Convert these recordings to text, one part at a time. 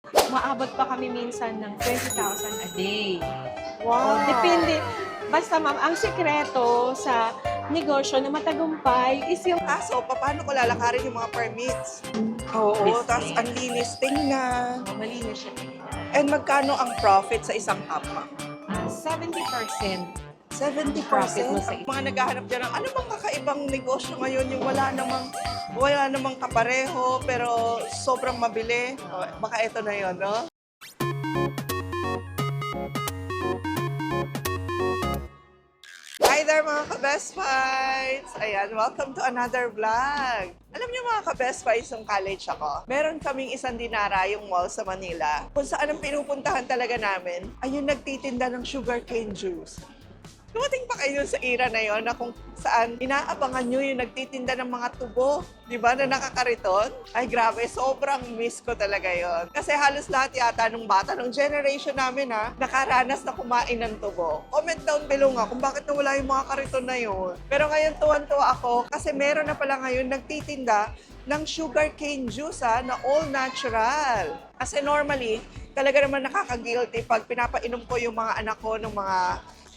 Maabot pa kami minsan ng 20,000 a day. Wow! Depende. Basta ma'am, ang sikreto sa negosyo na matagumpay is yung Kaso, paano ko lalakarin yung mga permits? Oo, Business. tapos ang linis tingnan. malinis siya. And magkano ang profit sa isang hub, ma'am? 70%. 70%. Profit mo sa Mga naghahanap dyan ng ano bang kakaibang negosyo ngayon yung wala namang kapareho pero sobrang mabili. O, baka ito na yon, no? Hi there mga ka-Best Fights! Ayan, welcome to another vlog. Alam niyo mga ka-Best Fights, nung college ako, meron kaming isang dinara yung mall sa Manila. Kung saan ang pinupuntahan talaga namin ay yung nagtitinda ng sugarcane juice. Dumating pa kayo sa era na yon na kung saan inaabangan nyo yung nagtitinda ng mga tubo, di ba, na nakakariton? Ay grabe, sobrang miss ko talaga yon. Kasi halos lahat yata nung bata, nung generation namin nakaranas na kumain ng tubo. Comment down below nga kung bakit nawala yung mga kariton na yon. Pero ngayon tuwan-tuwa ako kasi meron na pala ngayon nagtitinda ng sugarcane juice na all natural. Kasi normally, talaga naman nakaka-guilty pag pinapainom ko yung mga anak ko ng mga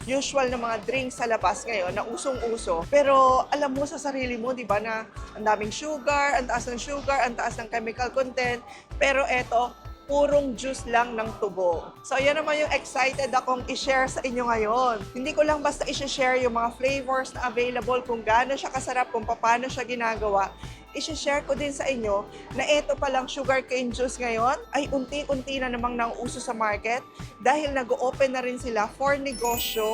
usual na mga drinks sa labas ngayon na usong-uso. Pero alam mo sa sarili mo, di ba, na ang daming sugar, ang taas ng sugar, ang taas ng chemical content. Pero eto, purong juice lang ng tubo. So yan naman yung excited akong i-share sa inyo ngayon. Hindi ko lang basta i-share yung mga flavors na available, kung gaano siya kasarap, kung paano siya ginagawa. I-share ko din sa inyo na ito palang sugarcane juice ngayon ay unti-unti na namang nauuso sa market dahil nag-open na rin sila for negosyo.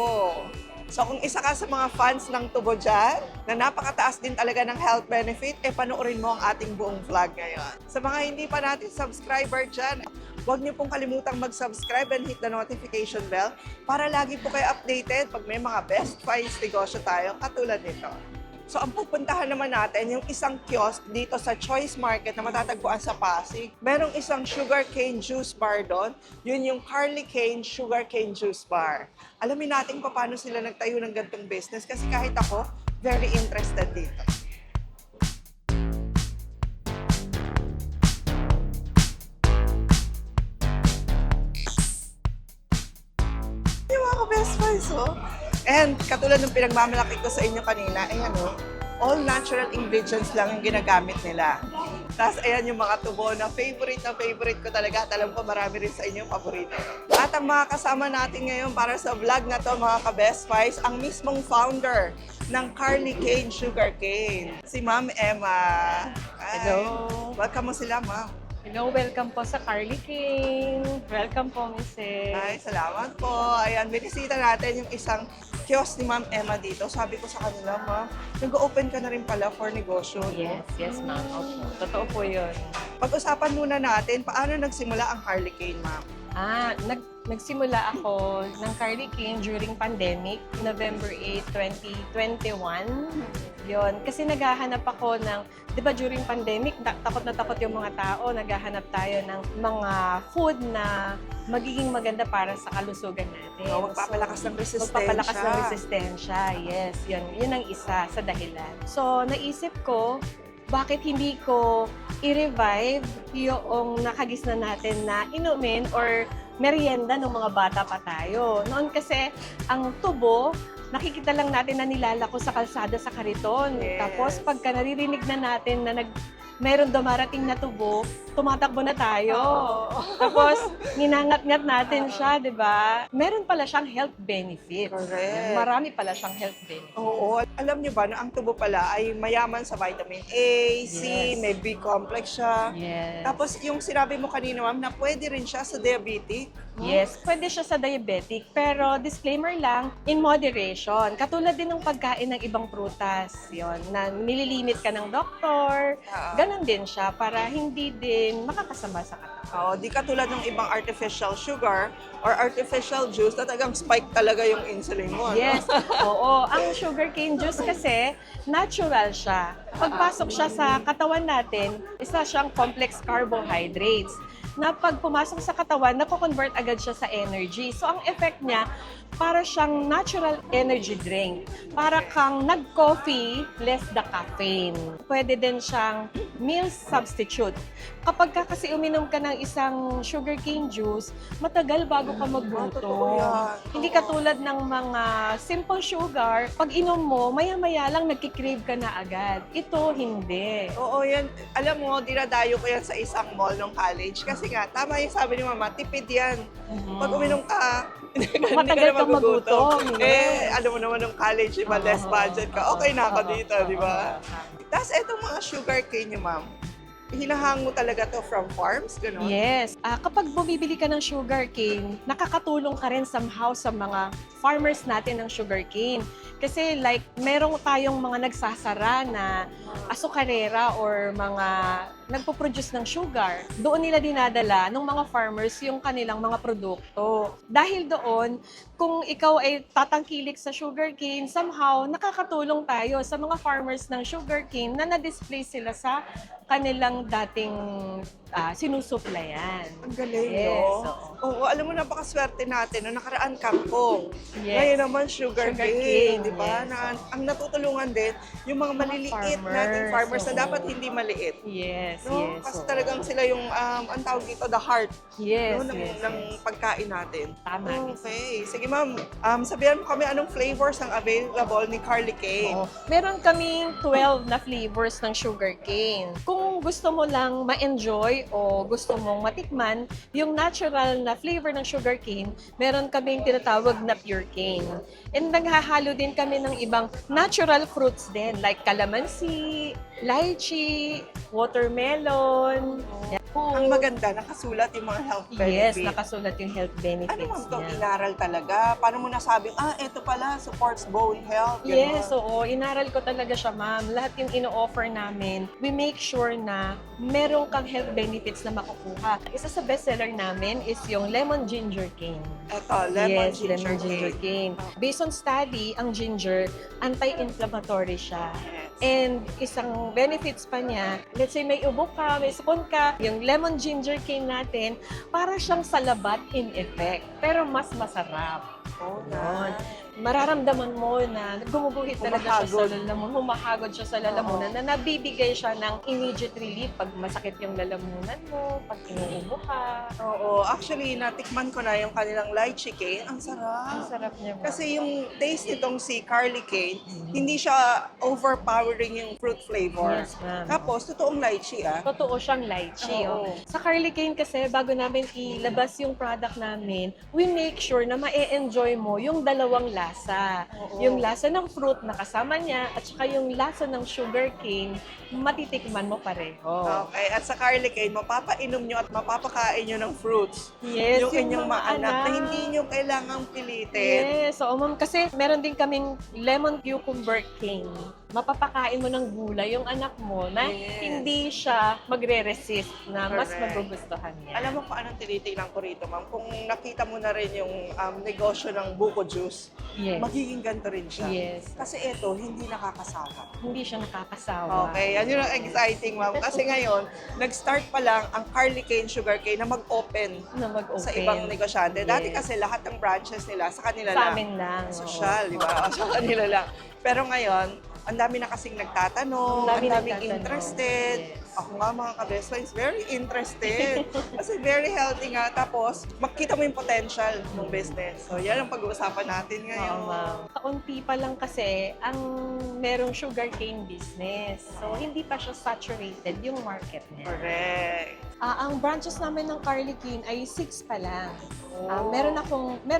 So kung isa ka sa mga fans ng tubo dyan, na napakataas din talaga ng health benefit, panoorin mo ang ating buong vlog ngayon. Sa mga hindi pa natin subscriber dyan, huwag niyo pong kalimutang mag-subscribe and hit the notification bell para lagi po kayo updated pag may mga best finds negosyo tayo katulad nito. So, ang pupuntahan naman natin, yung isang kiosk dito sa Choice Market na matatagpuan sa Pasig. Merong isang sugarcane juice bar doon. Yun yung Carly Cane Sugarcane Juice Bar. Alamin natin paano sila nagtayo ng ganitong business kasi kahit ako, very interested dito. Yung mga best friends, oh. And katulad ng pinagmamalaki ko sa inyo kanina, ayan all natural ingredients lang yung ginagamit nila. Tapos ayan yung mga tubo na favorite ko talaga. At alam ko marami rin sa inyo paborito. At ang mga kasama natin ngayon para sa vlog na to mga ka-Best Fights, ang mismong founder ng Carly Cane Sugarcane, si Ma'am Emma. Hi. Hello. Welcome mo sila, Ma'am. Hello, welcome po sa Carly King. Welcome po, Mrs. Ay, salamat po. Ayan, binisita natin yung isang kiosk ni Ma'am Emma dito. Sabi ko sa kanila, Ma'am, nag-open ka na rin pala for negosyo. Yes, ma'am. Opo. Totoo po yun. Pag-usapan muna natin, paano nagsimula ang Carly Cane, Ma'am? Nagsimula ako ng Carly King during pandemic, November 8, 2021. Yun. Kasi naghahanap ako ng, di ba during pandemic, takot na takot yung mga tao, naghahanap tayo ng mga food na magiging maganda para sa kalusugan natin. Magpapalakas ng resistensya. Magpapalakas ng resistensya, yes. Yun ang isa sa dahilan. So, naisip ko, bakit hindi ko i-revive yung nakagisna natin na inumin or merienda ng mga bata pa tayo. Noon kasi, ang tubo, nakikita lang natin na nilalako sa kalsada sa kariton. Yes. Tapos pagka naririnig na natin na meron dumarating na tubo, tumatakbo na tayo. Tapos ninangat-ngat natin siya, di ba? Meron pala siyang health benefits. Correct. Marami pala siyang health benefits. Oo. Alam niyo ba na ang tubo pala ay mayaman sa vitamin A, C, Yes. may B complex siya. Yes. Tapos yung sinabi mo kanina, Ma'am, na pwede rin siya sa diabetic. Yes, pwede siya sa diabetic, pero disclaimer lang, in moderation. Katulad din ng pagkain ng ibang prutas, yon na nililimit ka ng doktor, ganon din siya para hindi din makakasama sa katawan. Oo, di katulad ng ibang artificial sugar or artificial juice na talagang spike talaga yung insulin mo. no? Yes, oo. Ang sugarcane juice kasi, natural siya. Pagpasok siya sa katawan natin, isa siyang complex carbohydrates. na pag pumasok sa katawan, nako-convert agad siya sa energy. So ang effect niya, para siyang natural energy drink. Para kang nag-coffee, less the caffeine. Pwede din siyang meal substitute. Kapag ka kasi uminom ka ng isang sugarcane juice, matagal bago ka Totoo magluto. yan. Hindi katulad ng mga simple sugar, pag inom mo, maya-maya lang nagkikrave ka na agad. Ito, hindi. Oo, yan. Alam mo, dinadayo ko yan sa isang mall ng college. Kasi nga, tama yung sabi ni Mama, tipid yan. Pag uminom ka, hindi Matagal na ka magutom. Eh, Yes. alam mo naman ng college, iba less budget ka. Okay na ako dito, di ba? Tapos itong mga sugar cane niyo, ma'am, hinahango talaga to from farms, gano'n? Yes. Kapag bumibili ka ng sugarcane, nakakatulong ka rin somehow sa mga farmers natin ng sugarcane. Kasi like, merong tayong mga nagsasara na asukarera or mga nagpo-produce ng sugar. Doon nila dinadala ng mga farmers yung kanilang mga produkto. Dahil doon, kung ikaw ay tatangkilik sa sugarcane, somehow nakakatulong tayo sa mga farmers ng sugarcane na na-display sila sa kanilang dating sinusuplayan. Ang galing, Yes, no? oo. Oo, alam mo, napakaswerte natin. No? Nakaraan kangkong. Yes. Ngayon naman sugar cane, Sugarcane, di ba? yes. Na, ang natutulungan din, yung mga maliliit farmers, nating farmers na oo. dapat hindi maliit. Yes, No? yes. Kasi oo. talagang sila yung, ang tawag dito, the heart Yes, no? ng, yes, ng yes. pagkain natin. Tama. Okay. Sige, ma'am. Sabihan mo kami anong flavors ang available ni Carly Cane. Oo. Meron kaming 12 na flavors ng sugarcane. Kung gusto mo lang ma-enjoy o gusto mong matikman, yung natural na flavor ng sugarcane, meron kaming tinatawag na pure cane. And naghahalo din kami ng ibang natural fruits din, like calamansi, lychee, watermelon. Yan. Ang maganda, nakasulat yung mga health benefits. Yes, nakasulat yung health benefits Ano ma'am itong niya. inaral talaga? Paano mo nasabing, eto pala, supports bone health? Ganun. Yes, oo. Inaral ko talaga siya, ma'am. Lahat yung ino-offer namin, we make sure na meron kang health benefits na makukuha. Isa sa bestseller namin is yung lemon ginger cane. Eto, lemon Yes, ginger lemon ginger cane. cane. Based on study, ang ginger, anti-inflammatory siya. Yes. And isang benefits pa niya, let's say may ubo ka, may sipon ka, yung lemon ginger cane natin, para siyang salabat in effect, pero mas masarap. Oh, Yun. Mararamdaman mo na gumuguhit talaga siya sa Humahagod. lalamunan, humahagod siya sa lalamunan, na nabibigay siya ng immediate relief pag masakit yung lalamunan mo, pag inuubo ka. Oo, actually, natikman ko na yung kanilang lychee cane. Ang Ang sarap. sarap niya, ma'am. Kasi yung taste nitong si Carly Cane, hindi siya overpowering yung fruit flavor. Yes, ma'am. Tapos, totoong lychee Totoo siyang lychee. Oo. Oh. Sa Carly Cane kasi, bago namin ilabas yung product namin, we make sure na ma-enjoy mo yung dalawang lasa. Oo. Yung lasa ng fruit na kasama niya at saka yung lasa ng sugar cane, matitikman mo pareho. Okay, at sa Carly Cane, mapapainom nyo at mapapakain nyo ng fruits. Yes, yung inyong mga anak na anak. hindi nyo kailangang pilitin. Yes, oo ma'am. Kasi meron din kaming lemon cucumber cane. Mapapakain mo ng gulay yung anak mo na Yes. hindi siya magre-resist na mas Correct. magugustuhan niya. Alam mo kung anong tinitingnan ko rito, ma'am? Kung nakita mo na rin yung negosyo ng buko juice, Yes. magiging ganito rin siya. Yes. Kasi ito, hindi nakakasawa. Hindi siya nakakasawa. Okay, yan yung exciting, ma'am. Kasi ngayon, nag-start pa lang ang Carly Cane Sugarcane na mag-open Na mag-open. sa ibang negosyante. Dati Yes. kasi lahat ng branches nila sa kanila Sa lang. amin lang. oo. Social, di ba? Sa kanila lang. Pero ngayon, ang dami na kasing nagtatanong, Ang ang dami daming nagtatanong. interested. Yes. Ako nga mga ka-best friends, very interested. Kasi very healthy nga. Tapos, makita mo yung potential ng business. So, yan ang pag-uusapan natin ngayon. Oo, ma'am. Kaunti pa lang kasi ang merong sugarcane business. So, hindi pa siya saturated yung market niya. Correct. Ang branches namin ng Carly Cane ay 6 pa lang. Oh. Meron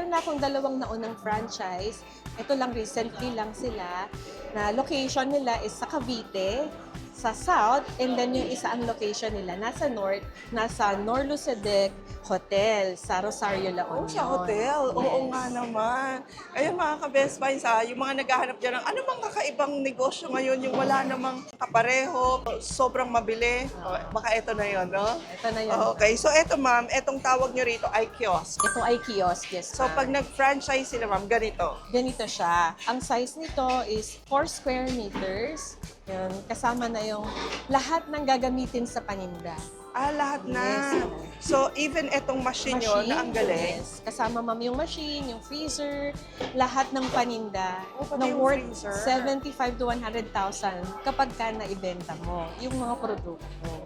na akong dalawang naunang franchise. Ito lang, recently lang sila. Na location nila is sa Cavite, sa South, and then yung isa ang location nila nasa North, nasa Norlusedec Hotel sa Rosario, La Oh, Union. sa hotel. Oo Yes. nga naman. Ayun mga ka-best finds yung mga naghahanap dyan ng ano bang kakaibang negosyo ngayon, yung wala namang kapareho, sobrang mabili. Baka ito na yun, no? Ito na yun. Okay, so eto ma'am, etong tawag nyo rito ay kiosk. Ito ay kiosk, yes. So ma'am. pag nag-franchise sila ma'am, ganito. Ganito siya. Ang size nito is 4 square meters. Yun, kasama na yung lahat ng gagamitin sa paninda. Lahat na. Yes. So, even etong machine nyo na ang galing. Yes. Kasama ma'am yung machine, yung freezer, lahat ng paninda Pati na yung worth freezer. 75 to 100,000 kapag ka naibenta mo yung mga produkto.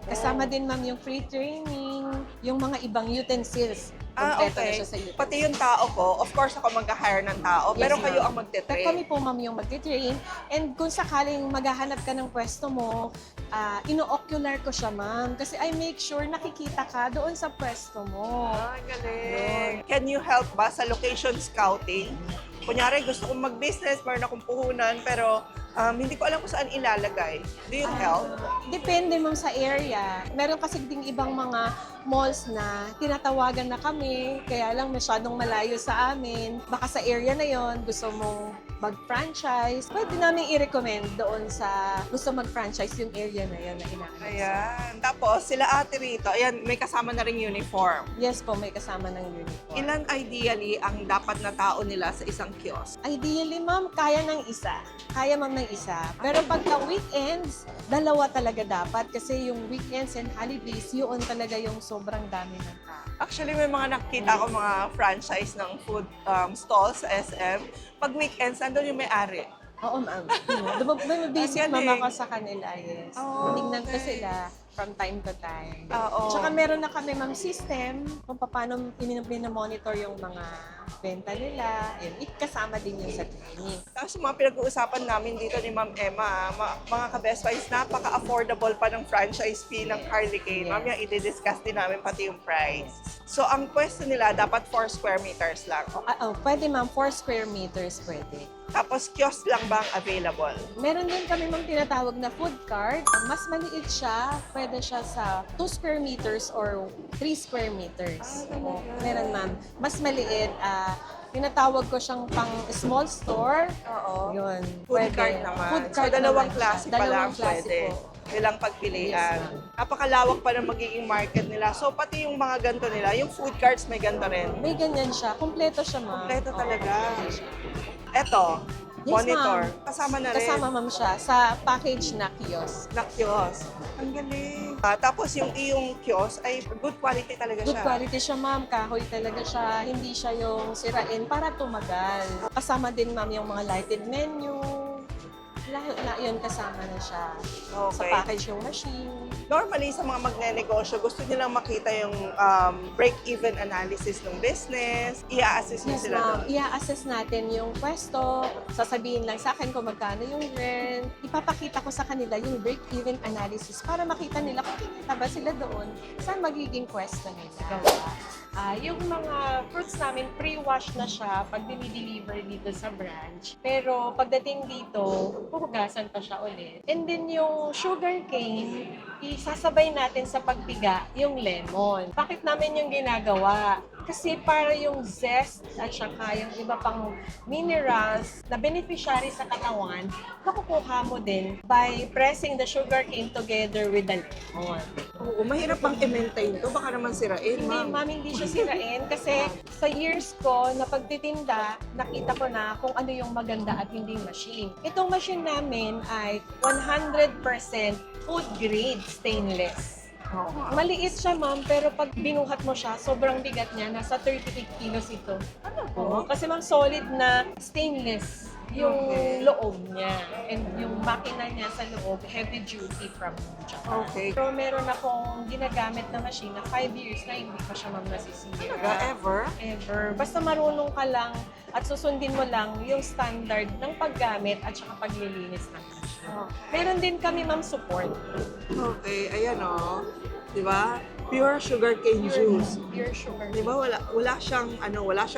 Kasama din ma'am yung free training, yung mga ibang utensils. Kompleto na Okay. siya sa utensils. Pati yung tao ko, of course ako mag-hire ng tao, Yes, pero ma'am. kayo ang Kami magte-train. po ma'am yung magti-train, and kung sakaling maghahanap ka ng pwesto mo, ino-ocular ko siya ma'am kasi I make sure nakikita ka doon sa pwesto mo. Galing. Can you help ba sa location scouting? Kunyari, gusto kong mag-business, mayroon akong puhunan, pero hindi ko alam kung saan ilalagay. Do you help? Depende ma'am sa area. Meron kasi ding ibang mga malls na tinatawagan na kami, kaya lang masyadong malayo sa amin. Baka sa area na yon gusto mong mag-franchise, pwede namin i-recommend doon sa gusto mag-franchise yung area na yun na inaanap. Ayan. Tapos, sila ate rito, ayan, may kasama na ring uniform. Yes po, may kasama ng uniform. Ilan ideally ang dapat na tao nila sa isang kiosk? Ideally, ma'am, kaya ng isa. Kaya ma'am ng isa. Pero pagka weekends, dalawa talaga dapat kasi yung weekends and holidays, yun talaga yung sobrang dami ng tao. Actually, may mga nakita ko mga franchise ng food stalls sa SM. Pag weekends, nandun yung may-ari. Oo, ma'am. May visit Ang galing. mama ko sa kanila, yes. Oh, Tingnan ko okay. sila from time to time. Oo. Tsaka meron na kami, ma'am, system kung paano monitor yung mga benta nila. Yun, kasama din yun sa training. Tapos mga pinag-uusapan namin dito ni Ma'am Emma, mga ka-Best Buys, napaka-affordable pa ng franchise fee ng Harley Kane. Yes. Mamaya i-discuss din namin pati yung price. So, ang pwesto nila dapat 4 square meters lang. Pwede, ma'am, 4 square meters pwede. Tapos, kiosk lang ba ang available? Meron din kami mang tinatawag na food cart. Mas maliit siya, pwede siya sa 2 square meters or 3 square meters. talaga? Meron, ma'am. Mas maliit, tinatawag ko siyang pang small store. Oo. Yun. Food pwede. cart naman. Food So, cart dalawang naman klase siya. pa lang Dalawang klase pwede. po. Ilang pagpilian. Yes, ma'am. Napakalawak pa ng magiging market nila. So, pati yung mga ganito nila, yung food carts may ganito rin. May ganyan siya. Kompleto siya, ma'am. Kompleto Oo, talaga. kompleto siya. Eto, Yes, monitor. ma'am. Kasama na rin. Kasama, ma'am, siya sa package na kiosk. Na kiosk. Ang galing. Tapos yung iyong kiosk ay good quality talaga Good siya. quality siya, ma'am. Kahoy talaga siya. Hindi siya yung sirain para tumagal. Kasama din, ma'am, yung mga lighted menu. Yun, kasama na siya. Sa Okay. package yung machine. Normally, sa mga magnenegosyo, gusto nilang makita yung break-even analysis ng business. I-assess niyo Yes, sila ma'am. doon. I-assess natin yung pwesto. Sasabihin lang sa akin kung magkano yung rent. Ipapakita ko sa kanila yung break-even analysis para makita nila kung kinita ba sila doon sa magiging pwesto nila. Yung mga fruits namin, pre-wash na siya pag dinideliver dito sa branch. Pero pagdating dito, huhugasan pa siya ulit. And then yung sugar cane, isasabay natin sa pagpiga yung lemon. Bakit namin yung ginagawa? Kasi para yung zest at saka yung iba pang minerals na beneficiary sa katawan, nakukuha mo din by pressing the sugar cane together with the lemon. Oo, mahirap bang i-maintain to? Baka naman sirain, Hindi, ma'am. ma'am, hindi siya sirain kasi sa years ko na pagtitinda, nakita ko na kung ano yung maganda at hindi machine. Itong machine namin ay 100% food grade stainless. Oo. Maliit siya, ma'am, pero pag binuhat mo siya, sobrang bigat niya. Nasa 38 kilos ito. Oo, kasi ma'am, solid na stainless yung Okay. loob niya. And yung makina niya sa loob, heavy duty from Japan. Okay. Pero meron akong ginagamit na machine na 5 years na hindi pa siya ma'am nasisira. Talaga, ever? Ever. Basta marunong ka lang at susundin mo lang yung standard ng paggamit at saka paglilinis ng machine. Meron din kami ma'am support. Okay, ayan o. Di ba? Pure sugarcane juice. Pure sugar. Di ba? Wala siyang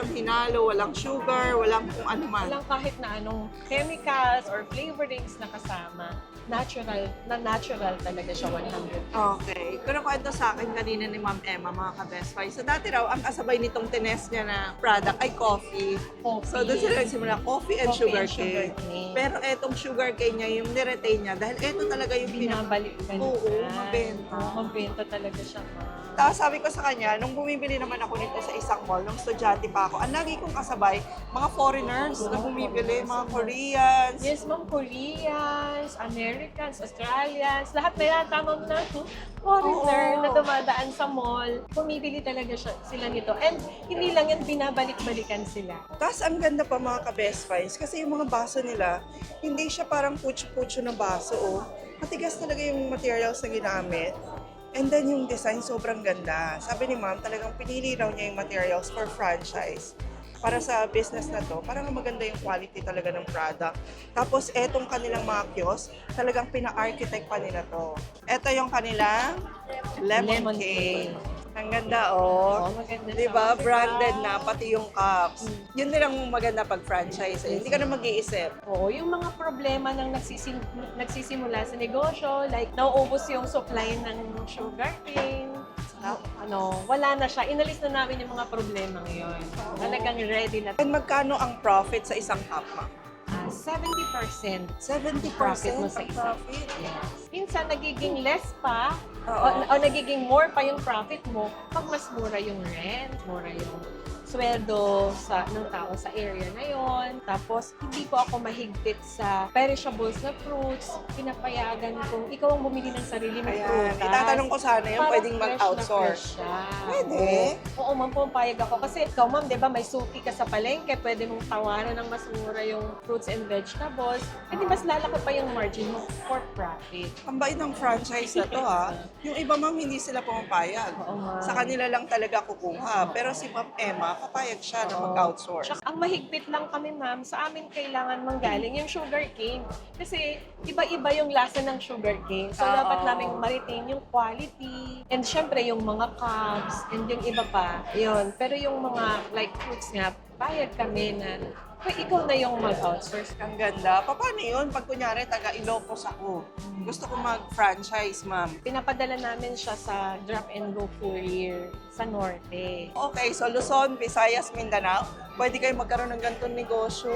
hinalo, walang sugar, walang kung ano man. Walang kahit na anong chemicals or flavorings na kasama. Natural talaga siya 100%. Okay. Pero kwento sa akin kanina ni Ma'am Emma, mga ka-Best Buy. So dati raw, ang kasabay nitong tines niya na product ay coffee. Coffee. So doon sila nagsimula, coffee and sugar cane. cane. Pero etong sugar cane niya, yung niretain niya, dahil eto talaga yung Binabalik-balik Oo, ka. mabenta. Oo, mabenta talaga siya, ma'am. Tapos sabi ko sa kanya, nung bumibili naman ako nito sa isang mall, nung estudyante pa ako, ang lagi kong kasabay, mga foreigners na bumibili, mga Koreans. Yes, ma'am, Koreans, Americans, Australians, lahat na yata, ma'am, na foreigner Oo. na dumadaan sa mall. Bumibili talaga sila nito. And hindi lang yan, binabalik-balikan sila. Tapos ang ganda pa mga ka-Best Finds kasi yung mga baso nila, hindi siya parang putyo-putyo na baso. Oh. Matigas talaga yung materials na ginamit. And then yung design sobrang ganda. Sabi ni ma'am, talagang pinili raw niya yung materials for franchise. Para sa business na to, parang maganda yung quality talaga ng product. Tapos etong kanilang mga kiosk, talagang pina-architect pa nila to. Eto yung kanilang lemon cake. Ang ganda, oh. Maganda Di ba? Branded na, pati yung cups. Yun din ang maganda pag franchise. Eh. Hindi ka na mag-iisip. Oo, yung mga problema ng nagsisimula sa negosyo, like nauubos yung supply ng sugar cane, wala na siya. Inalis na namin yung mga problema ngayon. Talagang ready na. And magkano ang profit sa isang cup, ma'am? 70%. 70% Profit mo sa ang isa. profit. Yes. Minsan nagiging less pa, Oo. o nagiging more pa yung profit mo pag mas mura yung rent, mura yung sweldo ng tao sa area na yon. Tapos, hindi po ako mahigpit sa perishables na fruits. Pinapayagan kung ikaw ang bumili ng sarili mong Ayan. prutas. Itatanong ko sana yung Parang pwedeng fresh na mag-outsource. fresh siya. Pwede. Oo, ma'am, pumayag ako. Kasi ikaw, ma'am, di ba, may suki ka sa palengke, pwede mong tawaran ng mas mura yung fruits and vegetables. E di mas lalaki pa yung margin mo for profit. Ang bait ng franchise na to, ha? Yung iba, ma'am, hindi sila pumapayag. Oo, ma'am. Sa kanila lang talaga kukuha. Pero si Ma'am Emma, papayag siya na mag-outsource. Tsaka, ang mahigpit lang kami, ma'am, sa amin kailangan manggaling yung sugar cane. Kasi iba-iba yung lasa ng sugar cane. So, Oo. dapat namin ma-retain yung quality. And syempre, yung mga cups, and yung iba pa. Yun. Pero yung mga, like, fruits nga, payag kami na, ikaw na yung mag-outsource. Ang ganda. Paano yun? Pag kunyari, taga Ilocos ako. Gusto ko mag-franchise, ma'am. Pinapadala namin siya sa drop-and-go courier sa norte. Okay, so Luzon, Visayas, Mindanao, pwede kayo magkaroon ng ganitong negosyo.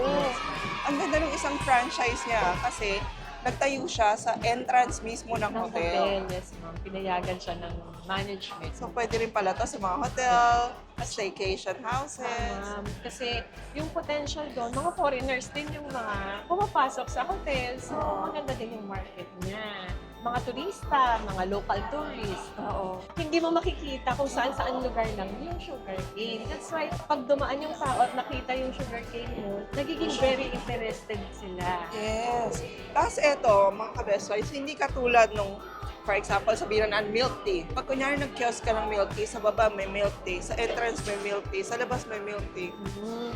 Ang ganda ng isang franchise niya kasi nagtayo siya sa entrance mismo ng hotel. Yes, ma'am. Pinayagan siya ng management. So pwede rin pala to sa mga hotel, staycation houses. Kasi yung potential doon, mga foreigners din yung mga pumapasok sa hotel. So, maganda din yung market niya. Mga turista, mga local tourists. Oo. Hindi mo makikita kung saan-saan lugar lang yung sugar cane. That's why, pag dumaan yung tao at nakita yung sugar cane mo, nagiging very interested sila. Yes. Tapos eto, mga ka-best wives, hindi katulad nung, for example, sabihin na milk tea. Pag kunyari nag-kiosk ka ng milk tea, sa baba may milk tea, sa entrance may milk tea, sa labas may milk tea.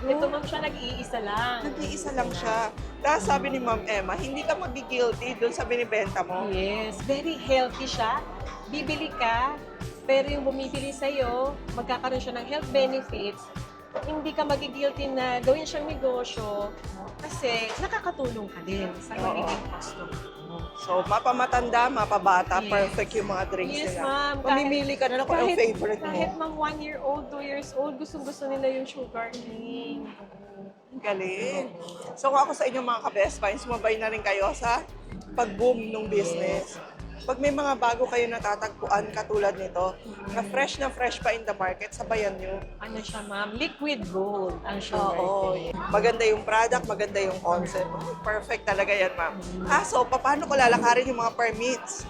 Ito, ma'am, siya nag-iisa lang. Nag-iisa lang siya. Tapos sabi ni Ma'am Emma, hindi ka mag-guilty dun sa binibenta mo. Yes, very healthy siya. Bibili ka, pero yung bumibili sa'yo, magkakaroon siya ng health benefits. Hindi ka magigilty na gawin siyang negosyo kasi nakakatulong ka din sa magiging customer mo. So, mapamatanda, mapabata, Yes. perfect yung mga drinks Yes, nila. ma'am. Mamimili ka na lang kung anong favorite mo. Kahit mang 1 year old, 2 years old, gustong-gusto nila yung sugar cane. Galing. So, kung ako sa inyo mga ka-best finds, sumabay na rin kayo sa pag-boom ng business. Pag may mga bago kayo natatagpuan katulad nito, na fresh pa in the market, sabayan nyo. Ano siya, ma'am? Liquid gold ang sugar Oo. cane. Maganda yung product, maganda yung concept. Perfect talaga yan, ma'am. So, paano ko lalakarin yung mga permits?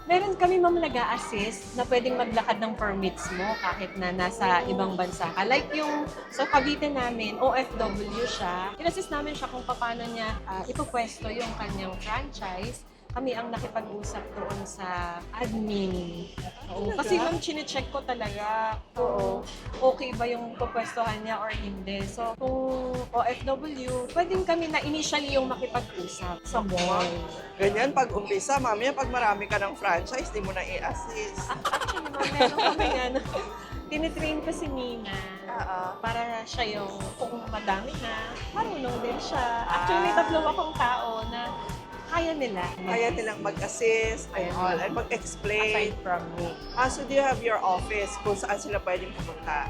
Meron kami, ma'am, nag-a-assist na pwedeng maglakad ng permits mo kahit na nasa ibang bansa ka. Like yung sa Cavite namin, OFW siya. In-assist namin siya kung paano niya ipupwesto yung kanyang franchise. Kami ang nakipag-usap doon sa admin. Oo. Kasi ma'am, chinecheck ko talaga kung okay ba yung pupwestohan niya or hindi. So, kung OFW, pwedeng kami na initially yung makipag-usap sa mall. Ganyan, pag umpisa, mamaya pag marami ka ng franchise, di mo na i-assist. Actually, ma'am, meron kami ano, tinitrain ko si Nina para siya yung, kung madami na, marunong din siya. Actually, may tatlo akong tao na kaya nila. Kaya nilang mag-assist and all, and mag-explain. Aside from me. So do you have your office kung saan sila pwedeng pumunta?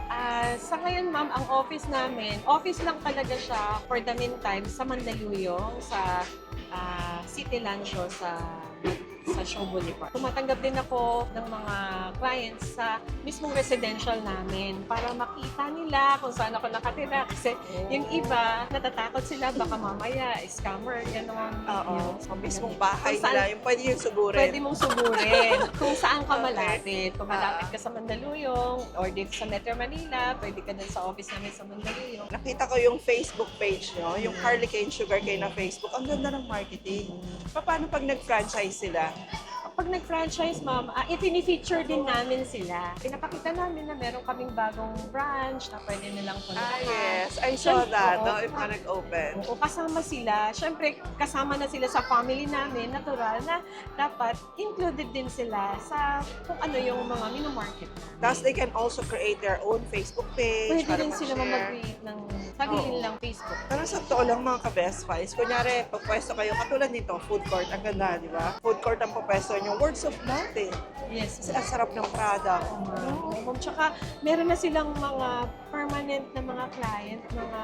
Sa ngayon, ma'am, ang office namin, office lang talaga siya for the meantime sa Mandaluyong, sa City Lancho, sa sa Shaw Boulevard. Tumatanggap din ako ng mga clients sa mismong residential namin para makita nila kung saan ako nakatira. Kasi yung iba, natatakot sila, baka mamaya, scammer, gano'n. Oo. Yun. Sa mismong bahay Kung saan- nila, yung pwede yung sugurin. Pwede mong suburin kung saan ka Okay. malapit. Kung malapit ka sa Mandaluyong or dito sa Metro Manila, pwede ka din sa office namin sa Mandaluyong. Nakita ko yung Facebook page nyo, yung Harley Cane Sugarcane na Facebook. Ang ganda ng marketing. Paano pag nag-franchise sila? Pag nag-franchise, ma'am, feature din namin sila. Pinapakita namin na meron kaming bagong branch na pwede nilang puntahan. Yes. I saw Siyempre, that, oo. no? If nag-open. Oo, kasama sila. Siyempre, kasama na sila sa family namin. Natural na dapat included din sila sa kung ano yung mga minomarket namin. Tapos they can also create their own Facebook page. Pwede para din sila mag-share. mag-create ng sarili Oo. nilang Facebook. Pero sa totoo lang mga ka-best buys, kunyari, pag pwesto kayo, katulad nito, food court, ang ganda, di ba? Food court ang pwesto nyo, words of mouth eh. Yes. Kasi ang sarap ng product. Oo. Tsaka, meron na silang mga permanent na mga client, mga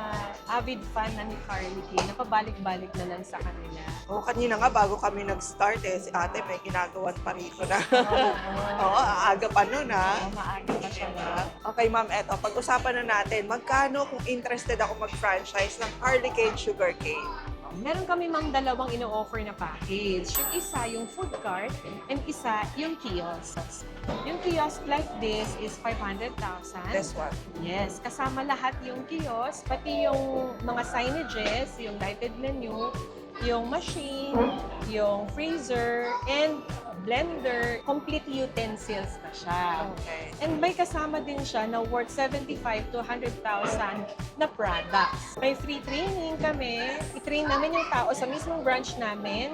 avid fan na ni Carly King, na pabalik-balik na lang sa kanila. O, kanina nga, bago kami nag-start si ate may ginagawan pa rito na. Oo, aga pa nun ha. Maaga pa siya na. Okay ma'am, eto, pag-usapan na natin, magkano kung interested ako mag-franchise ng Harley Cane Sugarcane? Meron kami mang dalawang ino-offer na package. Yung isa, yung food cart, and isa, yung kiosk. Yung kiosk like this is 500,000. This one. Yes, kasama lahat yung kiosk, pati yung mga signages, yung lighted menu, yung machine, yung freezer, and blender, complete utensils na siya. Okay. And may kasama din siya na worth 75 to 100,000 na products. May free training kami. I-train namin yung tao sa mismong branch namin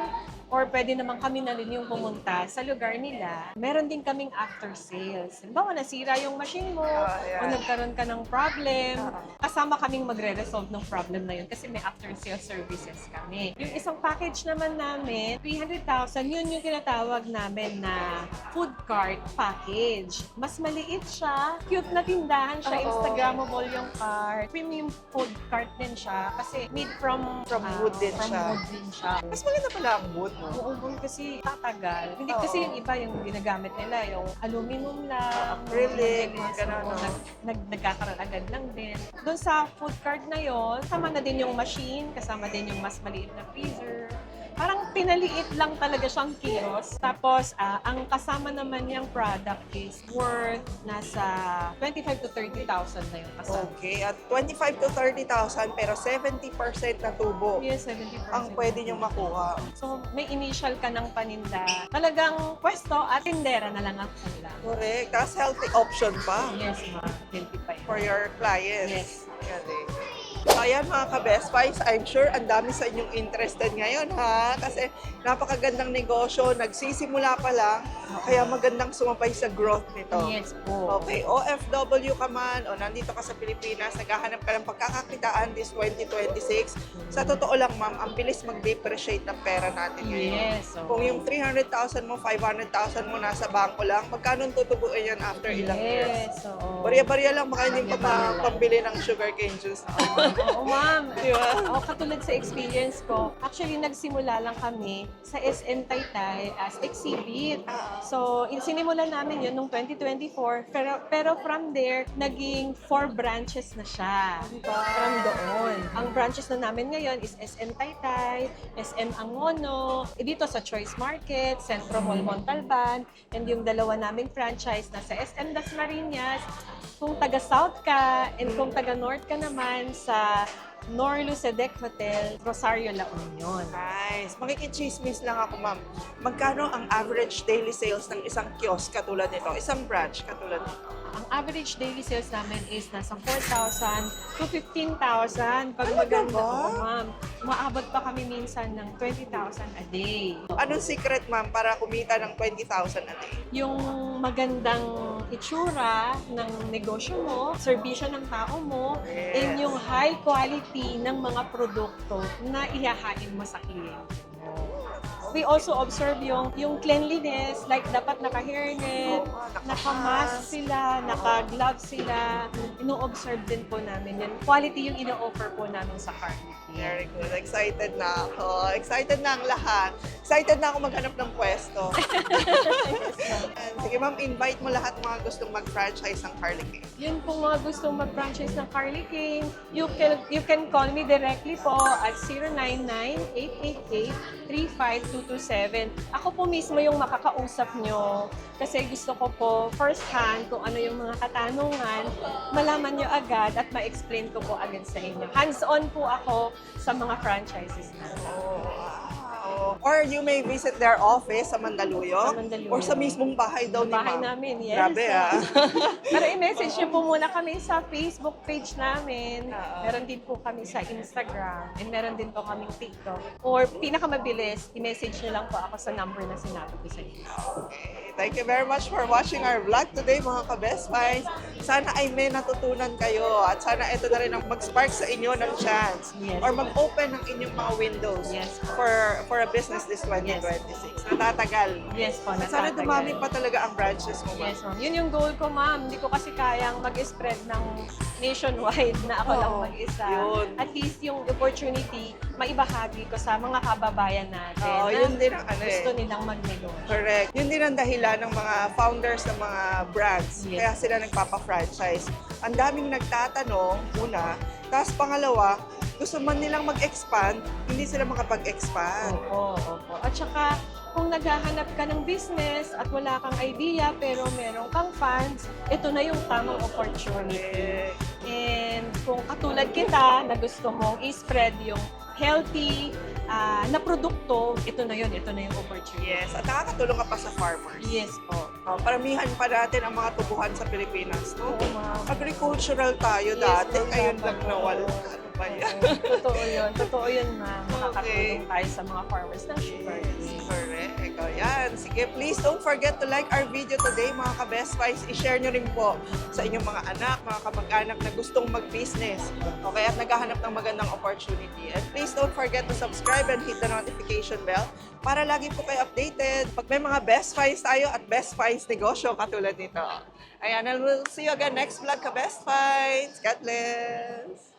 or pwede naman kami na rin yung pumunta sa lugar nila. Meron din kaming after sales. Halimbawa, nasira yung machine mo yeah. o nagkaroon ka ng problem, kasama kaming magre-resolve ng problem na yun kasi may after sales services kami. Yung isang package naman namin, 300,000, yun yung tinatawag namin na food cart package. Mas maliit siya, cute na tindahan siya, Instagrammable yung cart. Premium food cart din siya kasi made from wood din from siya. wood din siya. Mas maganda pala ang wood, no? Oo, kasi tatagal. Hindi kasi yung iba yung ginagamit nila, yung aluminum lang, Acrylic, mga ganun, no? nagkakaroon agad lang din. Doon sa food cart na yon, kasama na din yung machine, kasama din yung mas maliit na freezer. Parang pinaliit lang talaga siyang kiosk. Tapos, ang kasama naman niyang product is worth nasa 25 to 30,000 na yung kasama. Okay, at 25 to 30,000 pero 70% na tubo Yes, 70%. ang pwede niyong makuha. So, may initial ka ng paninda. Talagang pwesto at tindera na lang ang kanila. Correct. Tapos healthy option pa Yes, ma'am. Healthy pa yun. for your clients. Yes. Correct. So, ayan mga ka-Best Buys, I'm sure ang dami sa inyong interested ngayon ha. Kasi napakagandang negosyo, nagsisimula pa lang, kaya magandang sumabay sa growth nito. Yes po. Okay, OFW ka man o nandito ka sa Pilipinas, naghahanap ka ng pagkakakitaan this 2026. Sa totoo lang ma'am, ang bilis mag-depreciate ng pera natin ngayon. Yes. So, Kung yung 300,000 mo, 500,000 mo nasa bangko lang, magkano tutubuin yan after ilang years? yes. Oo. Barya-barya lang, baka hindi pa Barya-barya lang. pambili ng sugarcane juice. Oo, ma'am. Di ba? Oo, katulad sa experience ko, actually nagsimula lang kami sa SM Taytay as exhibit. So, sinimulan namin yun noong 2024. Pero from there, naging 4 branches na siya. From doon. Ang branches na namin ngayon is SM Taytay, SM Angono, dito sa Choice Market, Centro Mall Montalban, and yung dalawa naming franchise na sa SM Dasmariñas. Kung taga-South ka, and kung taga-North ka naman sa Norlu Sedec Hotel, Rosario, La Union. Nice. Makikichismis lang ako, ma'am. Magkano ang average daily sales ng isang kiosk katulad nito? Isang branch katulad nito? Ang average daily sales namin is nasa 4,000 to 15,000. Pag Talaga maganda, ba? oo, ma'am. Umaabot pa kami minsan ng 20,000 a day. Anong secret, ma'am, para kumita ng 20,000 a day? Yung magandang itsura ng negosyo mo, serbisyo ng tao mo, Yes. and yung high quality ng mga produkto na ihahain mo sa kliyente mo. We also observe yung cleanliness, like dapat naka-hairnet, naka-mask sila, naka-gloves sila. Ino-observe din po namin yan. Quality yung ino-offer po namin sa Carly. Very good. Excited na ako. Excited na ang lahat. Excited na ako maghanap ng pwesto. And sige ma'am, invite mo lahat mga gustong mag-franchise ng Carly King. Yun pong mga gustong mag-franchise ng Carly King, you can call me directly po at 099-888-35227. Ako po mismo yung makakausap nyo kasi gusto ko po first hand kung ano yung mga katanungan, malaman nyo agad at ma-explain ko po agad sa inyo. Hands-on po ako sa mga franchises na. Oh, wow. Or you may visit their office sa Mandaluyong. Sa Mandaluyong. Or sa mismong bahay daw ni Bahay ma'am. namin, yes. Grabe ah. Pero i-message niyo po muna kami sa Facebook page namin. Oo. Meron din po kami sa Instagram. And meron din po kaming TikTok. Or pinakamabilis, i-message niyo lang po ako sa number na sinabi ko sa inyo. Okay. Thank you very much for watching our vlog today mga ka-Best Finds. Sana ay may natutunan kayo at sana ito na rin ang mag-spark sa inyo ng chance Yes. or mag-open ng inyong mga windows Yes. for a business this 2026. Natatagal. Yes po, At sana natatagal. dumami pa talaga ang branches mo, ma'am. Yes, ma'am. Yun yung goal ko, ma'am. Hindi ko kasi kayang mag-spread ng nationwide na ako lang Oo, mag-isa. yun. At least yung opportunity, maibahagi ko sa mga kababayan natin Oo, na yun din ang ano gusto eh. nilang mag-negosyo. Correct. Yun din ang dahilan ng mga founders ng mga brands. Yes. Kaya sila nagpapa-franchise. Ang daming nagtatanong, una. Tapos pangalawa, gusto man nilang mag-expand, hindi sila makapag-expand. Opo, opo. At saka, kung naghahanap ka ng business at wala kang idea pero meron kang funds, ito na yung tamang opportunity. Correct. And kung katulad kita na gusto mong i-spread yung healthy na produkto, ito na yung opportunity. Yes, at nakakatulong ka pa sa farmers. Yes po. Paramihan pa natin ang mga tubuhan sa Pilipinas, no? Oo, ma'am. Agricultural tayo Yes, dati, ma'am, ngayon dapat lang po. nawala. Ano ba yan? Totoo yun. Totoo yun, ma'am. Makakatulong Okay. tayo sa mga farmers ng sugar. Yes, correct. O yan. Sige, please don't forget to like our video today, mga ka-Best Finds. I-share nyo rin po sa inyong mga anak, mga kamag-anak na gustong mag-business. Okay, at naghahanap ng magandang opportunity. And please don't forget to subscribe and hit the notification bell para lagi po kayo updated pag may mga Best Finds tayo at Best Finds negosyo katulad nito. Ayan, and we'll see you again next vlog, ka-Best Finds. God bless!